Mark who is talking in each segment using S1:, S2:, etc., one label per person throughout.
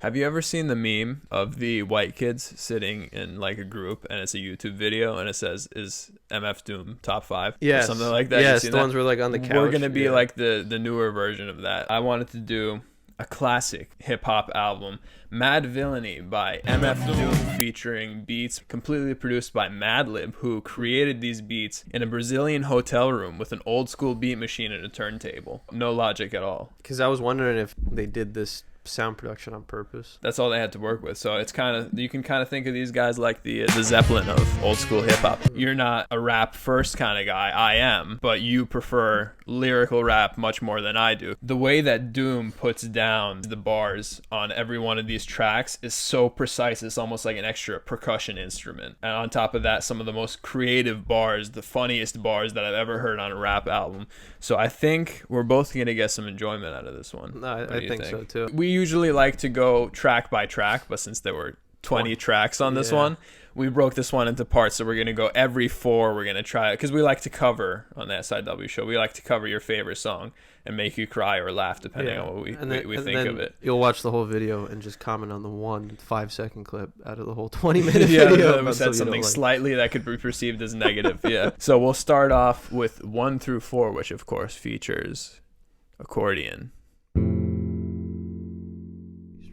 S1: Have you ever seen the meme of the white kids sitting in like a group and it's a YouTube video and it says, is MF Doom top 5?
S2: Yes.
S1: Or something like that.
S2: Yes, the ones were like on the couch.
S1: We're going to be like the newer version of that. I wanted to do a classic hip-hop album, Madvillainy by MF Doom, featuring beats completely produced by Madlib, who created these beats in a Brazilian hotel room with an old school beat machine and a turntable. No logic at all.
S2: Because I was wondering if they did this sound production on purpose.
S1: That's all they had to work with. So it's kind of, you can kind of think of these guys like the Zeppelin of old school hip hop. You're not a rap first kind of guy. I am, but you prefer lyrical rap much more than I do. The way that Doom puts down the bars on every one of these tracks is so precise. It's almost like an extra percussion instrument. And on top of that, some of the most creative bars, the funniest bars that I've ever heard on a rap album. So I think we're both going to get some enjoyment out of this one.
S2: No, I think so too.
S1: We usually like to go track by track, but since there were 20 tracks on this one, we broke this one into parts. So we're going to go every 4. We're going to try it because we like to cover on the SIW show. We like to cover your favorite song and make you cry or laugh depending on what we think of it.
S2: You'll watch the whole video and just comment on the 1 5-second clip out of the whole 20-minute video.
S1: Yeah, we said something slightly that could be perceived as negative. Yeah. So we'll start off with 1 through 4, which of course features Accordion.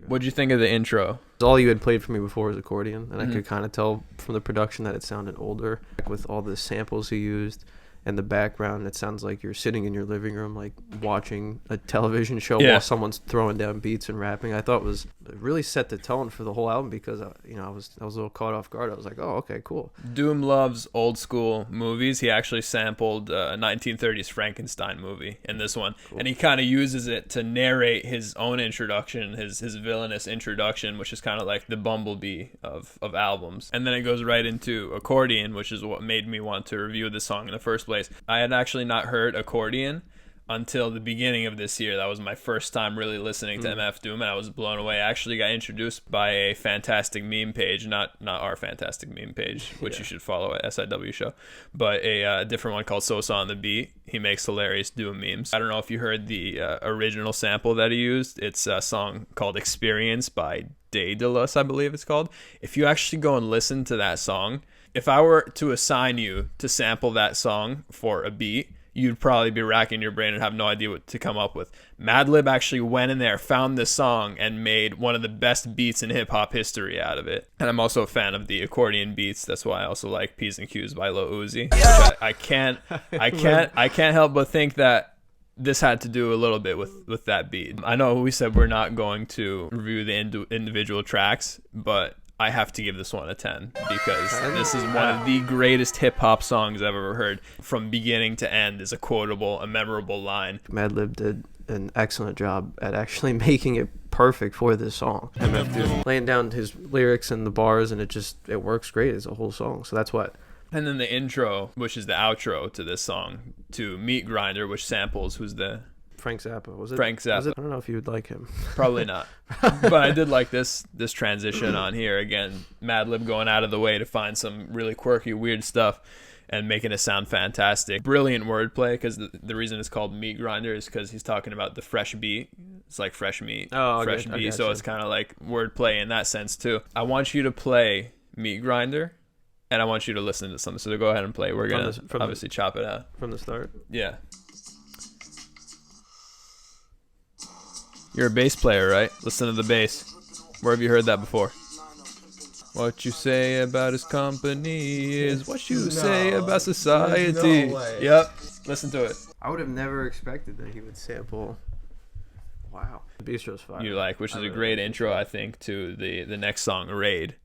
S1: What'd you think of the intro?
S2: All you had played for me before was Accordion, and I could kind of tell from the production that it sounded older. With all the samples he used and the background, it sounds like you're sitting in your living room, like watching a television show while someone's throwing down beats and rapping. I thought it really set the tone for the whole album because I was a little caught off guard. I was like, oh, okay, cool.
S1: Doom loves old school movies. He actually sampled a 1930s Frankenstein movie in this one, and he kind of uses it to narrate his own introduction, his villainous introduction, which is kind of like the Bumblebee of albums. And then it goes right into Accordion, which is what made me want to review this song in the first place. I had actually not heard Accordion until the beginning of this year. That was my first time really listening to MF Doom, and I was blown away. I actually got introduced by a fantastic meme page, not our fantastic meme page, which you should follow at SIW show, but a different one called Sosa on the Beat. He makes hilarious Doom memes. I don't know if you heard the original sample that he used. It's a song called Experience by Illest, I believe it's called. If you actually go and listen to that song, if I were to assign you to sample that song for a beat, you'd probably be racking your brain and have no idea what to come up with. Madlib actually went in there, found this song, and made one of the best beats in hip-hop history out of it. And I'm also a fan of the Accordion beats. That's why I also like P's and Q's by Lil Uzi. Which I can't help but think that this had to do a little bit with that beat. I know we said we're not going to review the individual tracks, but I have to give this one a 10 because this is one of the greatest hip-hop songs I've ever heard. From beginning to end is a quotable, a memorable line.
S2: Madlib did an excellent job at actually making it perfect for this song. MF Doom laying down his lyrics and the bars, and it works great as a whole song. So that's what.
S1: And then the intro, which is the outro to this song, to Meat Grinder, which samples who's the...
S2: Frank Zappa, was it?
S1: Frank Zappa.
S2: I don't know if you would like him.
S1: Probably not. But I did like this transition on here. Again, Madlib going out of the way to find some really quirky, weird stuff and making it sound fantastic. Brilliant wordplay, because the reason it's called Meat Grinder is because he's talking about the fresh beat. It's like fresh meat, fresh beat. So it's kind of like wordplay in that sense too. I want you to play Meat Grinder, and I want you to listen to something. So go ahead and play. We're going to obviously chop it out.
S2: From the start?
S1: Yeah. You're a bass player, right? Listen to the bass. Where have you heard that before? What you say about his company is what you say about society.
S2: No way.
S1: Yep. Listen to it.
S2: I would have never expected that he would sample. Wow. Bistro's fire.
S1: You like, which is a great intro, I think, to the next song, Raid.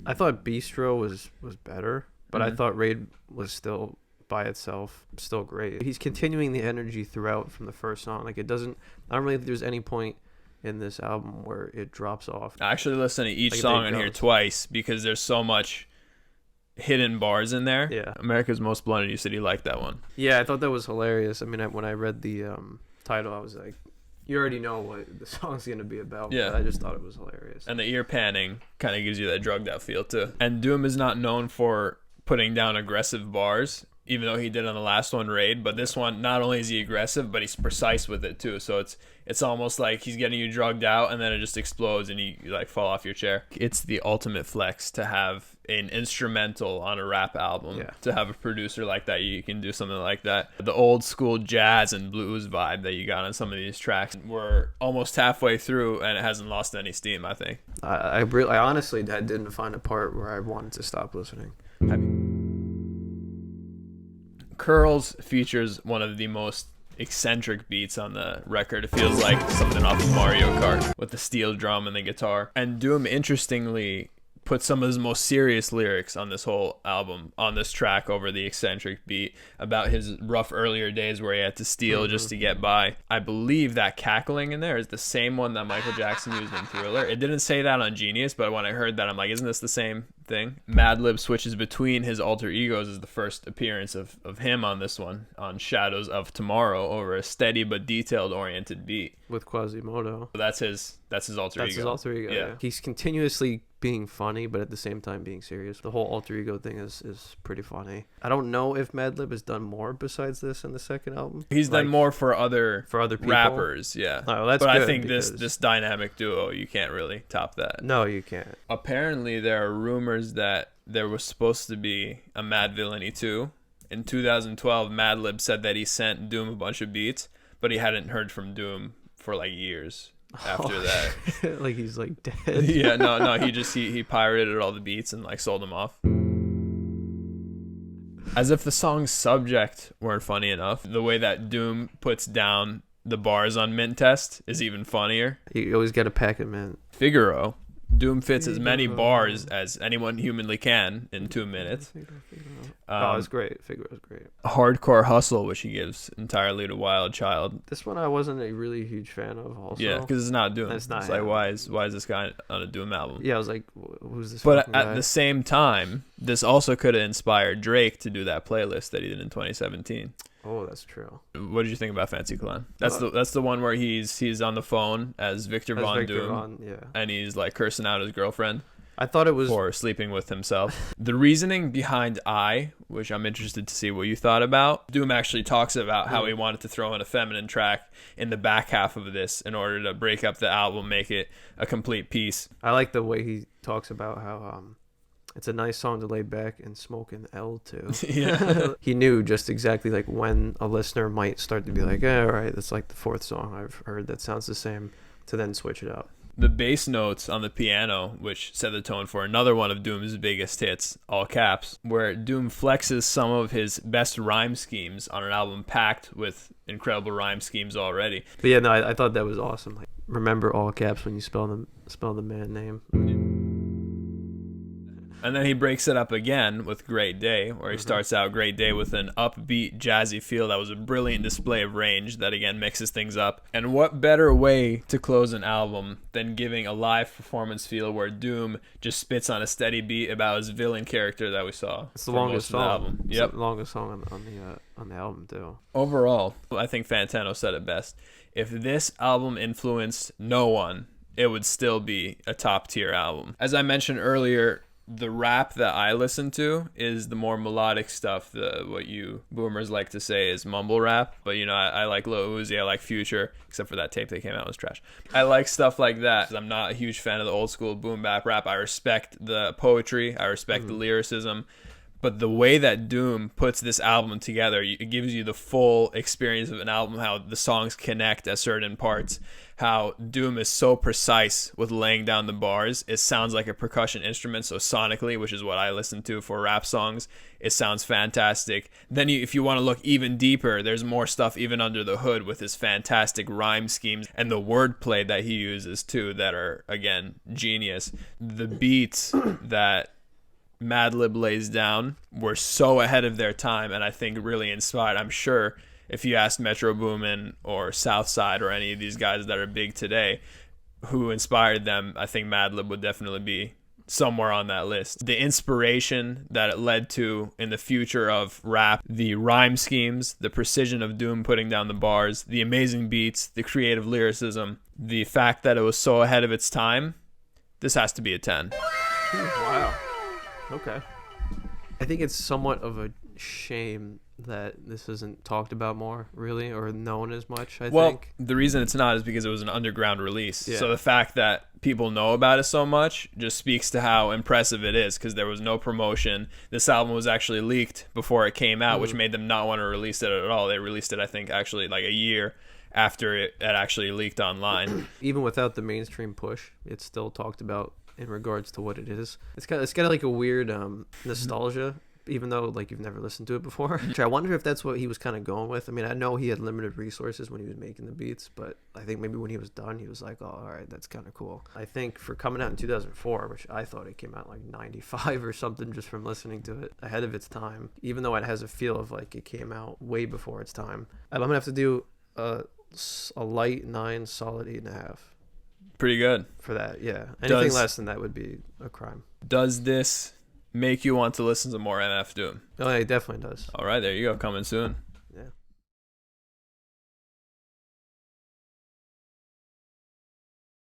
S2: I thought Bistro was better, but I thought Raid was still... by itself still great. He's continuing the energy throughout from the first song. Like I don't really think there's any point in this album where it drops off.
S1: I actually listen to each song in here twice because there's so much hidden bars in there.
S2: Yeah.
S1: America's Most Blunted, you said you liked that one.
S2: Yeah, I thought that was hilarious. I mean, when I read the title, I was like, you already know what the song's going to be about.
S1: Yeah.
S2: But I just thought it was hilarious.
S1: And the ear panning kind of gives you that drugged out feel too. And Doom is not known for putting down aggressive bars. even though he did on the last one, Raid. But this one, not only is he aggressive, but he's precise with it too. So it's almost like he's getting you drugged out, and then it just explodes, and you like fall off your chair. It's the ultimate flex to have an instrumental on a rap album.
S2: Yeah.
S1: To have a producer like that, you can do something like that. The old school jazz and blues vibe that you got on some of these tracks, we're almost halfway through, and it hasn't lost any steam, I think.
S2: I honestly didn't find a part where I wanted to stop listening.
S1: Curls features one of the most eccentric beats on the record. It feels like something off of Mario Kart with the steel drum and the guitar. And Doom, interestingly, put some of his most serious lyrics on this whole album, on this track, over the eccentric beat, about his rough earlier days where he had to steal just to get by. I believe that cackling in there is the same one that Michael Jackson used in Thriller. It didn't say that on Genius, but when I heard that, I'm like, isn't this the same thing? Madlib switches between his alter egos as the first appearance of him on this one, on Shadows of Tomorrow, over a steady but detailed oriented beat.
S2: With Quasimoto.
S1: That's his alter ego.
S2: That's his alter ego, yeah. He's continuously being funny, but at the same time being serious. The whole alter ego thing is pretty funny. I don't know if Madlib has done more besides this in the second album.
S1: He's done more for other
S2: people?
S1: rappers, yeah.
S2: Oh, that's
S1: but
S2: good,
S1: I think
S2: because
S1: this dynamic duo, you can't really top that.
S2: No, you can't.
S1: Apparently, there are rumors that there was supposed to be a Madvillainy 2. In 2012, Madlib said that he sent Doom a bunch of beats, but he hadn't heard from Doom for like years after that.
S2: Like he's like dead.
S1: Yeah, no, he pirated all the beats and like sold them off. As if the song's subject weren't funny enough, the way that Doom puts down the bars on Mint Test is even funnier.
S2: You always get a pack of mint.
S1: Figaro. Doom fits as many bars as anyone humanly can in 2 minutes.
S2: It's great. Figaro's great.
S1: Hardcore Hustle, which he gives entirely to Wild Child.
S2: This one I wasn't a really huge fan of also.
S1: Yeah, because it's not Doom.
S2: It's not
S1: it's
S2: him.
S1: like, why is this guy on a Doom album?
S2: Yeah, I was like, who's this
S1: But
S2: fucking
S1: at
S2: guy?
S1: the same time, this also could have inspired Drake to do that playlist that he did in 2017.
S2: Oh, that's true.
S1: What did you think about Fancy Clan? That's the one where he's on the phone as Viktor Vaughn Doom,
S2: yeah.
S1: and he's like cursing out his girlfriend.
S2: I thought it was
S1: for sleeping with himself. The reasoning behind I, which I'm interested to see what you thought about. Doom actually talks about how he wanted to throw in a feminine track in the back half of this in order to break up the album, make it a complete piece.
S2: I like the way he talks about how it's a nice song to lay back and smoke an L to.
S1: Yeah.
S2: He knew just exactly like when a listener might start to be like, all right, that's like the fourth song I've heard that sounds the same, to then switch it up.
S1: The bass notes on the piano, which set the tone for another one of Doom's biggest hits, all caps, where Doom flexes some of his best rhyme schemes on an album packed with incredible rhyme schemes already.
S2: But yeah, no, I thought that was awesome. Like, remember all caps when you spell the man name.
S1: And then he breaks it up again with Great Day, where he starts out Great Day with an upbeat, jazzy feel that was a brilliant display of range that again mixes things up. And what better way to close an album than giving a live performance feel where Doom just spits on a steady beat about his villain character that we saw.
S2: It's the longest song.
S1: The album.
S2: It's
S1: Yep.
S2: the longest song on the album too.
S1: Overall, I think Fantano said it best. If this album influenced no one, it would still be a top tier album. As I mentioned earlier, the rap that I listen to is the more melodic stuff, what you boomers like to say is mumble rap. But, you know, I like Lil Uzi, I like Future, except for that tape that came out was trash. I like stuff like that. I'm not a huge fan of the old school boom bap rap. I respect the poetry, I respect the lyricism. But the way that Doom puts this album together, it gives you the full experience of an album, how the songs connect at certain parts, how Doom is so precise with laying down the bars. It sounds like a percussion instrument, so sonically, which is what I listen to for rap songs, it sounds fantastic. Then if you want to look even deeper, there's more stuff even under the hood with his fantastic rhyme schemes and the wordplay that he uses too that are, again, genius. The beats that Madlib lays down were so ahead of their time, and I think really inspired. I'm sure if you asked Metro Boomin or Southside or any of these guys that are big today who inspired them, I think Madlib would definitely be somewhere on that list. The inspiration that it led to in the future of rap, the rhyme schemes, the precision of Doom putting down the bars, the amazing beats, the creative lyricism, the fact that it was so ahead of its time, this has to be a 10.
S2: Wow. Okay. I think it's somewhat of a shame that this isn't talked about more, really, or known as much, I
S1: Well,
S2: think.
S1: the reason it's not is because it was an underground release.
S2: Yeah.
S1: So the fact that people know about it so much just speaks to how impressive it is, because there was no promotion. This album was actually leaked before it came out, which made them not want to release it at all. They released it, I think, actually like a year after it had actually leaked online.
S2: Even without the mainstream push, it's still talked about in regards to what it is. It's got like a weird nostalgia, even though like you've never listened to it before. I wonder if that's what he was kind of going with. I mean, I know he had limited resources when he was making the beats, but I think maybe when he was done, he was like, oh, all right, that's kind of cool. I think for coming out in 2004, which I thought it came out like 95 or something just from listening to it, ahead of its time, even though it has a feel of like it came out way before its time. I'm gonna have to do a light 9, solid 8.5.
S1: Pretty good.
S2: For that, yeah. Anything less than that would be a crime.
S1: Does this make you want to listen to more MF Doom?
S2: Oh, yeah, it definitely does.
S1: All right, there you go. Coming soon.